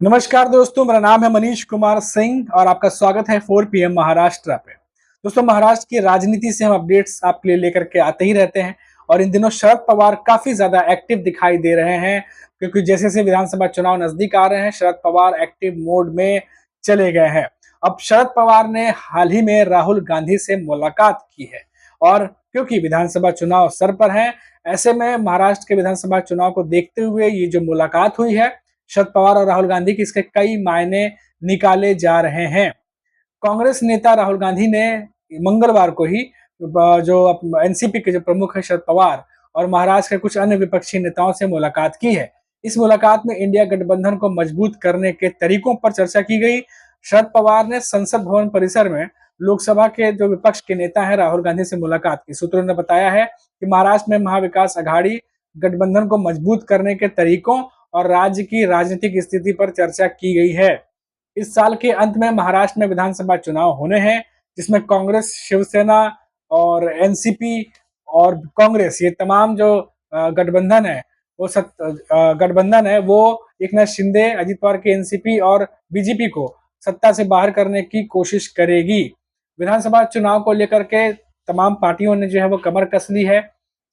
नमस्कार दोस्तों, मेरा नाम है मनीष कुमार सिंह और आपका स्वागत है 4 PM महाराष्ट्र पे। दोस्तों, महाराष्ट्र की राजनीति से हम अपडेट्स आपके लिए लेकर के आते ही रहते हैं और इन दिनों शरद पवार काफी ज्यादा एक्टिव दिखाई दे रहे हैं क्योंकि जैसे जैसे विधानसभा चुनाव नजदीक आ रहे हैं, शरद पवार एक्टिव मोड में चले गए हैं। अब शरद पवार ने हाल ही में राहुल गांधी से मुलाकात की है और क्योंकि विधानसभा चुनाव सर पर है, ऐसे में महाराष्ट्र के विधानसभा चुनाव को देखते हुए ये जो मुलाकात हुई है शरद पवार और राहुल गांधी की, इसके कई मायने निकाले जा रहे हैं। कांग्रेस नेता राहुल गांधी ने मंगलवार को ही जो एनसीपी के जो प्रमुख है शरद पवार और महाराष्ट्र के कुछ अन्य विपक्षी नेताओं से मुलाकात की है। इस मुलाकात में इंडिया गठबंधन को मजबूत करने के तरीकों पर चर्चा की गई। शरद पवार ने संसद भवन परिसर में लोकसभा के जो विपक्ष के नेता हैं राहुल गांधी से मुलाकात की। सूत्रों ने बताया है कि महाराष्ट्र में महाविकास अघाड़ी गठबंधन को मजबूत करने के तरीकों और राज्य की राजनीतिक स्थिति पर चर्चा की गई है। इस साल के अंत में महाराष्ट्र में विधानसभा चुनाव होने हैं जिसमें कांग्रेस, शिवसेना और एनसीपी और कांग्रेस, ये तमाम जो गठबंधन है वो एकनाथ शिंदे, अजित पवार की एनसीपी और बीजेपी को सत्ता से बाहर करने की कोशिश करेगी। विधानसभा चुनाव को लेकर के तमाम पार्टियों ने जो है वो कमर कस ली है।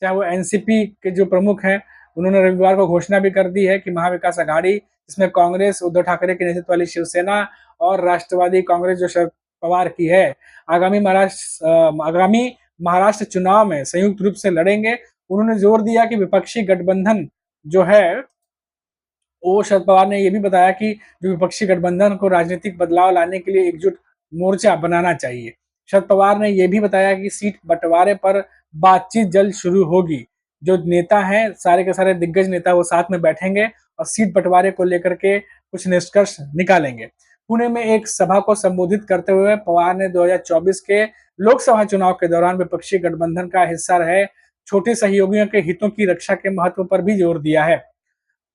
चाहे वो एनसीपी के जो प्रमुख हैं, उन्होंने रविवार को घोषणा भी कर दी है कि महाविकास अघाड़ी, इसमें कांग्रेस, उद्धव ठाकरे के नेतृत्व वाली शिवसेना और राष्ट्रवादी कांग्रेस जो शरद पवार की है, आगामी महाराष्ट्र चुनाव में संयुक्त रूप से लड़ेंगे। उन्होंने जोर दिया कि विपक्षी गठबंधन जो है वो, शरद पवार ने यह भी बताया कि जो विपक्षी गठबंधन को राजनीतिक बदलाव लाने के लिए एकजुट मोर्चा बनाना चाहिए। शरद पवार ने यह भी बताया कि सीट बंटवारे पर बातचीत जल्द शुरू होगी। जो नेता हैं, सारे के सारे दिग्गज नेता, वो साथ में बैठेंगे और सीट बंटवारे को लेकर के कुछ निष्कर्ष निकालेंगे। पुणे में एक सभा को संबोधित करते हुए पवार ने 2024 के लोकसभा चुनाव के दौरान विपक्षी गठबंधन का हिस्सा रहे छोटे सहयोगियों के हितों की रक्षा के महत्व पर भी जोर दिया है।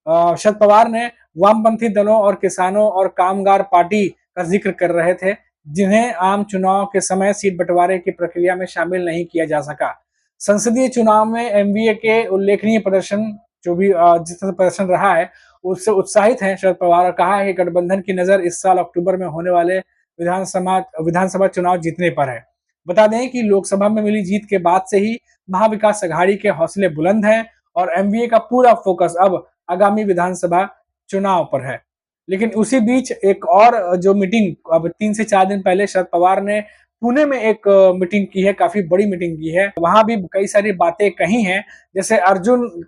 शरद पवार ने वामपंथी दलों और किसानों और कामगार पार्टी का जिक्र कर रहे थे, जिन्हें आम चुनाव के समय सीट बंटवारे की प्रक्रिया में शामिल नहीं किया जा सका। संसदीय चुनाव में एमवीए के उल्लेखनीय प्रदर्शन, जो भी जिस तरह प्रदर्शन रहा है, उससे उत्साहित हैं शरद पवार और कहा है कि गठबंधन की नजर इस साल अक्टूबर में होने वाले विधानसभा चुनाव जीतने पर है। बता दें कि लोकसभा में मिली जीत के बाद से ही महाविकास अघाड़ी के हौसले बुलंद हैं और एमवीए का पूरा फोकस अब आगामी विधानसभा चुनाव पर है। लेकिन उसी बीच एक और जो मीटिंग अब 3 से 4 दिन पहले शरद पवार ने पुणे में एक मीटिंग की है, काफी बड़ी मीटिंग की है। वहां भी कई सारी बातें कही हैं, जैसे अर्जुन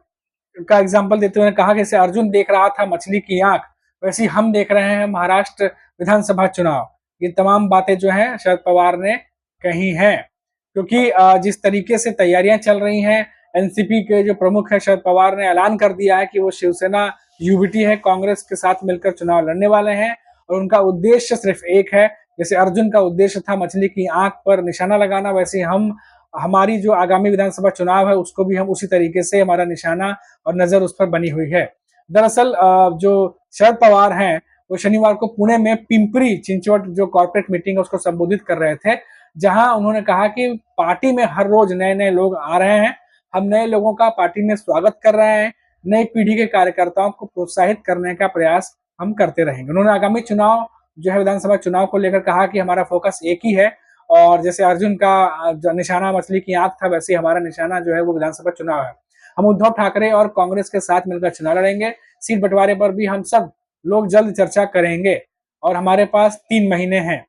का एग्जाम्पल देते हुए कहा कि जैसे अर्जुन देख रहा था मछली की आंख, वैसे ही हम देख रहे हैं महाराष्ट्र विधानसभा चुनाव। ये तमाम बातें जो हैं शरद पवार ने कही हैं, क्योंकि जिस तरीके से तैयारियां चल रही हैं, एनसीपी के जो प्रमुख है शरद पवार ने ऐलान कर दिया है कि वो शिवसेना यूबीटी है, कांग्रेस के साथ मिलकर चुनाव लड़ने वाले हैं और उनका उद्देश्य सिर्फ एक है। जैसे अर्जुन का उद्देश्य था मछली की आंख पर निशाना लगाना, वैसे हम हमारी जो आगामी विधानसभा चुनाव है उसको भी हम उसी तरीके से, हमारा निशाना और नजर उस पर बनी हुई है। दरअसल जो शरद पवार हैं वो शनिवार को पुणे में पिंपरी चिंचवट जो कॉर्पोरेट मीटिंग है उसको संबोधित कर रहे थे, जहां उन्होंने कहा कि पार्टी में हर रोज नए नए लोग आ रहे हैं, हम नए लोगों का पार्टी में स्वागत कर रहे हैं, नई पीढ़ी के कार्यकर्ताओं को प्रोत्साहित करने का प्रयास हम करते रहेंगे। उन्होंने आगामी चुनाव जो है विधानसभा चुनाव को लेकर कहा कि हमारा फोकस एक ही है और जैसे अर्जुन का जो निशाना मछली की आंख था, वैसे हमारा निशाना जो है वो विधानसभा चुनाव है। हम उद्धव ठाकरे और कांग्रेस के साथ मिलकर चुनाव लड़ेंगे। सीट बंटवारे पर भी हम सब लोग जल्द चर्चा करेंगे और हमारे पास 3 महीने हैं।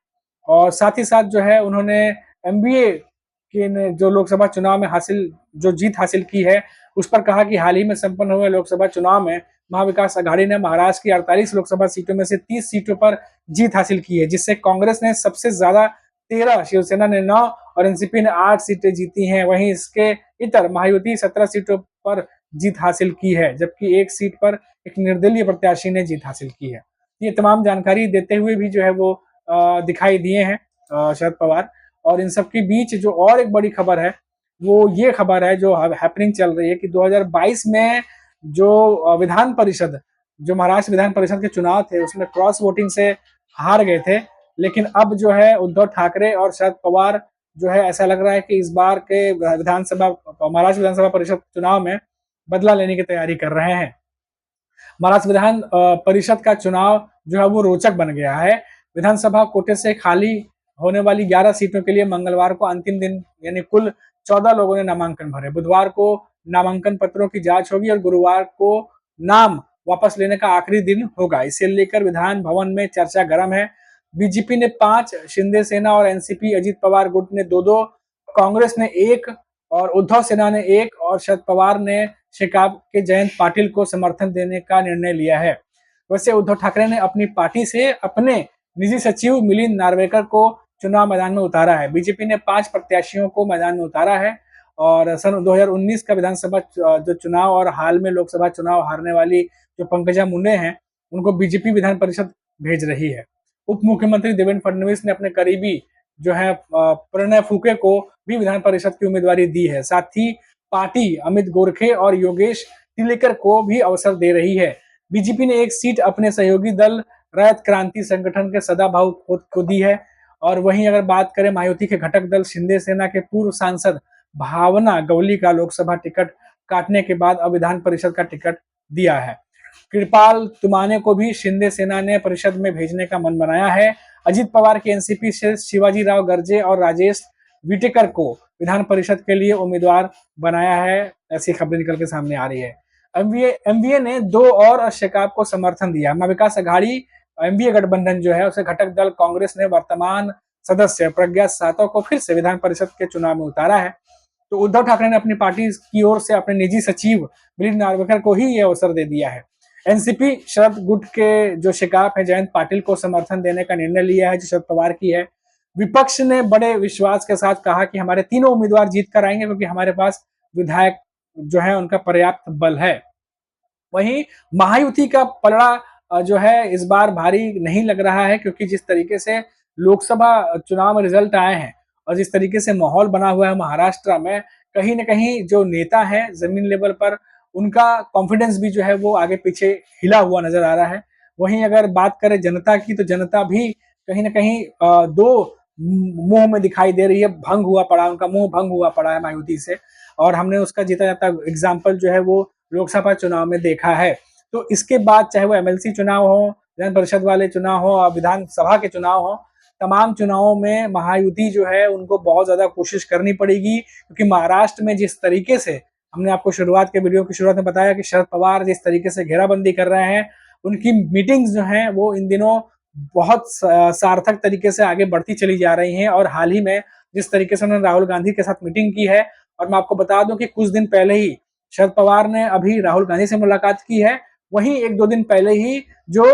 और साथ ही साथ जो है उन्होंने एमबीए के जो लोकसभा चुनाव में जो जीत हासिल की है उस पर कहा कि हाल ही में संपन्न हुए लोकसभा चुनाव में महाविकास अघाड़ी ने महाराष्ट्र की 48 लोकसभा सीटों में से 30 सीटों पर जीत हासिल की है, जिससे कांग्रेस ने सबसे ज्यादा 13, शिवसेना ने 9 और एनसीपी ने 8 सीटें जीती हैं। वहीं इसके इतर महायुति 17 सीटों पर जीत हासिल की है, जबकि एक सीट पर एक निर्दलीय प्रत्याशी ने जीत हासिल की है। ये तमाम जानकारी देते हुए भी जो है वो दिखाई दिए हैं शरद पवार। और इन सब के बीच जो और एक बड़ी खबर है वो ये खबर है जो हैपनिंग चल रही है कि 2022 में जो विधान परिषद, जो महाराष्ट्र विधान परिषद के चुनाव थे उसमें क्रॉस वोटिंग से हार गए थे, लेकिन अब जो है उद्धव ठाकरे और शरद पवार जो है ऐसा लग रहा है कि इस बार के महाराष्ट्र विधानसभा परिषद चुनाव में बदला लेने की तैयारी कर रहे हैं। महाराष्ट्र विधान परिषद का चुनाव जो है वो रोचक बन गया है। विधानसभा कोटे से खाली होने वाली 11 सीटों के लिए मंगलवार को अंतिम दिन यानी कुल 14 लोगों ने नामांकन भरे। बुधवार को नामांकन पत्रों की जांच होगी और गुरुवार को नाम वापस लेने का आखिरी दिन होगा। इसे लेकर विधान भवन में चर्चा गर्म है। बीजेपी ने 5, शिंदे सेना और एनसीपी अजित पवार गुट ने 2-2, कांग्रेस ने 1 और उद्धव सेना ने 1 और शरद पवार ने शेकाप के जयंत पाटिल को समर्थन देने का निर्णय लिया है। वैसे उद्धव ठाकरे ने अपनी पार्टी से अपने निजी सचिव मिलिंद नार्वेकर को चुनाव मैदान में उतारा है। बीजेपी ने 5 प्रत्याशियों को मैदान में उतारा है और सन 2019 का विधानसभा जो चुनाव और हाल में लोकसभा चुनाव हारने वाली जो पंकजा मुंडे हैं, उनको बीजेपी विधान परिषद भेज रही है। उप मुख्यमंत्री देवेंद्र फडणवीस ने अपने करीबी जो है प्रणय फूके को भी विधान परिषद की उम्मीदवारी दी है। साथ ही पार्टी अमित गोरखे और योगेश तिलेकर को भी अवसर दे रही है। बीजेपी ने 1 सीट अपने सहयोगी दल रैत क्रांति संगठन के सदाभाऊ को दी है। और वहीं अगर बात करें महायुति के घटक दल शिंदे सेना के पूर्व सांसद भावना गवली का लोकसभा टिकट काटने के बाद अब विधान परिषद का टिकट दिया है। कृपाल तुमाने को भी शिंदे सेना ने परिषद में भेजने का मन बनाया है। अजित पवार की एनसीपी से शिवाजी राव गर्जे और राजेश विटेकर को विधान परिषद के लिए उम्मीदवार बनाया है, ऐसी खबरें निकल के सामने आ रही है। एमवीए ने 2 और शेकाप को समर्थन दिया। महाविकास अघाड़ी एमवीए गठबंधन जो है उसे घटक दल कांग्रेस ने वर्तमान सदस्य प्रज्ञा सातव को फिर से विधान परिषद के चुनाव में उतारा है। तो उद्धव ठाकरे ने अपनी पार्टी की ओर से अपने निजी सचिव मिलिंद नार्वेकर को ही यह अवसर दे दिया है। एनसीपी शरद गुट के जो शेकाप है जयंत पाटिल को समर्थन देने का निर्णय लिया है, जो शरद पवार की है। विपक्ष ने बड़े विश्वास के साथ कहा कि हमारे तीनों उम्मीदवार जीत कर आएंगे क्योंकि हमारे पास विधायक जो है उनका पर्याप्त बल है। वहीं महायुति का पलड़ा जो है इस बार भारी नहीं लग रहा है, क्योंकि जिस तरीके से लोकसभा चुनाव में रिजल्ट आए हैं और जिस तरीके से माहौल बना हुआ है महाराष्ट्र में, कहीं ना कहीं जो नेता है जमीन लेवल पर उनका कॉन्फिडेंस भी जो है वो आगे पीछे हिला हुआ नजर आ रहा है। वहीं अगर बात करें जनता की, तो जनता भी कहीं ना कहीं दो मुंह में दिखाई दे रही है। भंग हुआ पड़ा, उनका मुंह भंग हुआ पड़ा है मायावती से, और हमने उसका जीता जाता एग्जाम्पल जो है वो लोकसभा चुनाव में देखा है। तो इसके बाद चाहे वो एमएलसी चुनाव हो, विधान परिषद वाले चुनाव हो और विधानसभा के चुनाव हो, तमाम चुनावों में महायुति जो है उनको बहुत ज्यादा कोशिश करनी पड़ेगी, क्योंकि महाराष्ट्र में जिस तरीके से हमने आपको शुरुआत के वीडियो की शुरुआत में बताया कि शरद पवार जिस तरीके से घेराबंदी कर रहे हैं, उनकी मीटिंग्स जो हैं वो इन दिनों बहुत सार्थक तरीके से आगे बढ़ती चली जा रही हैं। और हाल ही में जिस तरीके से उन्होंने राहुल गांधी के साथ मीटिंग की है, और मैं आपको बता दूं कि कुछ दिन पहले ही शरद पवार ने अभी राहुल गांधी से मुलाकात की है। वहीं 1-2 दिन पहले ही जो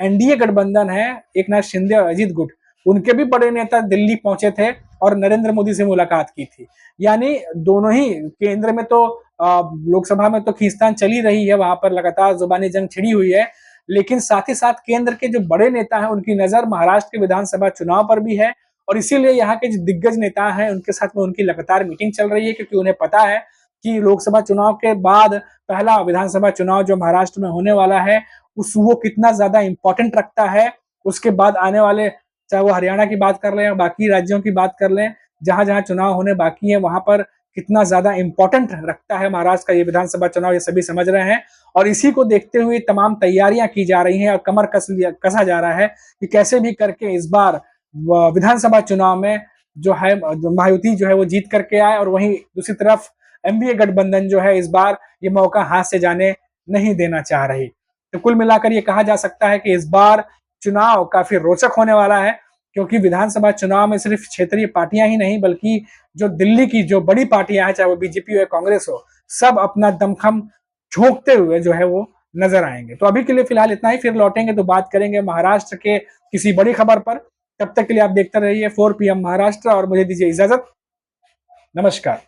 एनडीए गठबंधन है, एक नाथ शिंदे और अजीत गुट, उनके भी बड़े नेता दिल्ली पहुंचे थे और नरेंद्र मोदी से मुलाकात की थी। यानी दोनों ही केंद्र में तो लोकसभा में तो खींचतान चली रही है, वहां पर लगातार जुबानी जंग छिड़ी हुई है, लेकिन साथ ही साथ केंद्र के जो बड़े नेता हैं उनकी नजर महाराष्ट्र के विधानसभा चुनाव पर भी है। और इसीलिए यहाँ के जो दिग्गज नेता हैं उनके साथ में उनकी लगातार मीटिंग चल रही है, क्योंकि उन्हें पता है कि लोकसभा चुनाव के बाद पहला विधानसभा चुनाव जो महाराष्ट्र में होने वाला है वो कितना ज्यादा इंपॉर्टेंट रखता है। उसके बाद आने वाले, चाहे वो हरियाणा की बात कर लें या बाकी राज्यों की बात कर लें, जहां जहां चुनाव होने बाकी है वहां पर कितना ज्यादा इंपॉर्टेंट रखता है महाराष्ट्र का ये विधानसभा चुनाव, ये सभी समझ रहे हैं। और इसी को देखते हुए तमाम तैयारियां की जा रही हैं और कमर कसा जा रहा है कि कैसे भी करके इस बार विधानसभा चुनाव में जो है महायुति जो है वो जीत करके आए। और वहीं दूसरी तरफ एमवीए गठबंधन जो है इस बार ये मौका हाथ से जाने नहीं देना चाह रही। तो कुल मिलाकर ये कहा जा सकता है कि इस बार चुनाव काफी रोचक होने वाला है, क्योंकि विधानसभा चुनाव में सिर्फ क्षेत्रीय पार्टियां ही नहीं बल्कि जो दिल्ली की जो बड़ी पार्टियां हैं, चाहे वो बीजेपी हो या कांग्रेस हो, सब अपना दमखम झोंकते हुए जो है वो नजर आएंगे। तो अभी के लिए फिलहाल इतना ही, फिर लौटेंगे तो बात करेंगे महाराष्ट्र के किसी बड़ी खबर पर। तब तक के लिए आप देखते रहिए 4 PM महाराष्ट्र और मुझे दीजिए इजाजत। नमस्कार।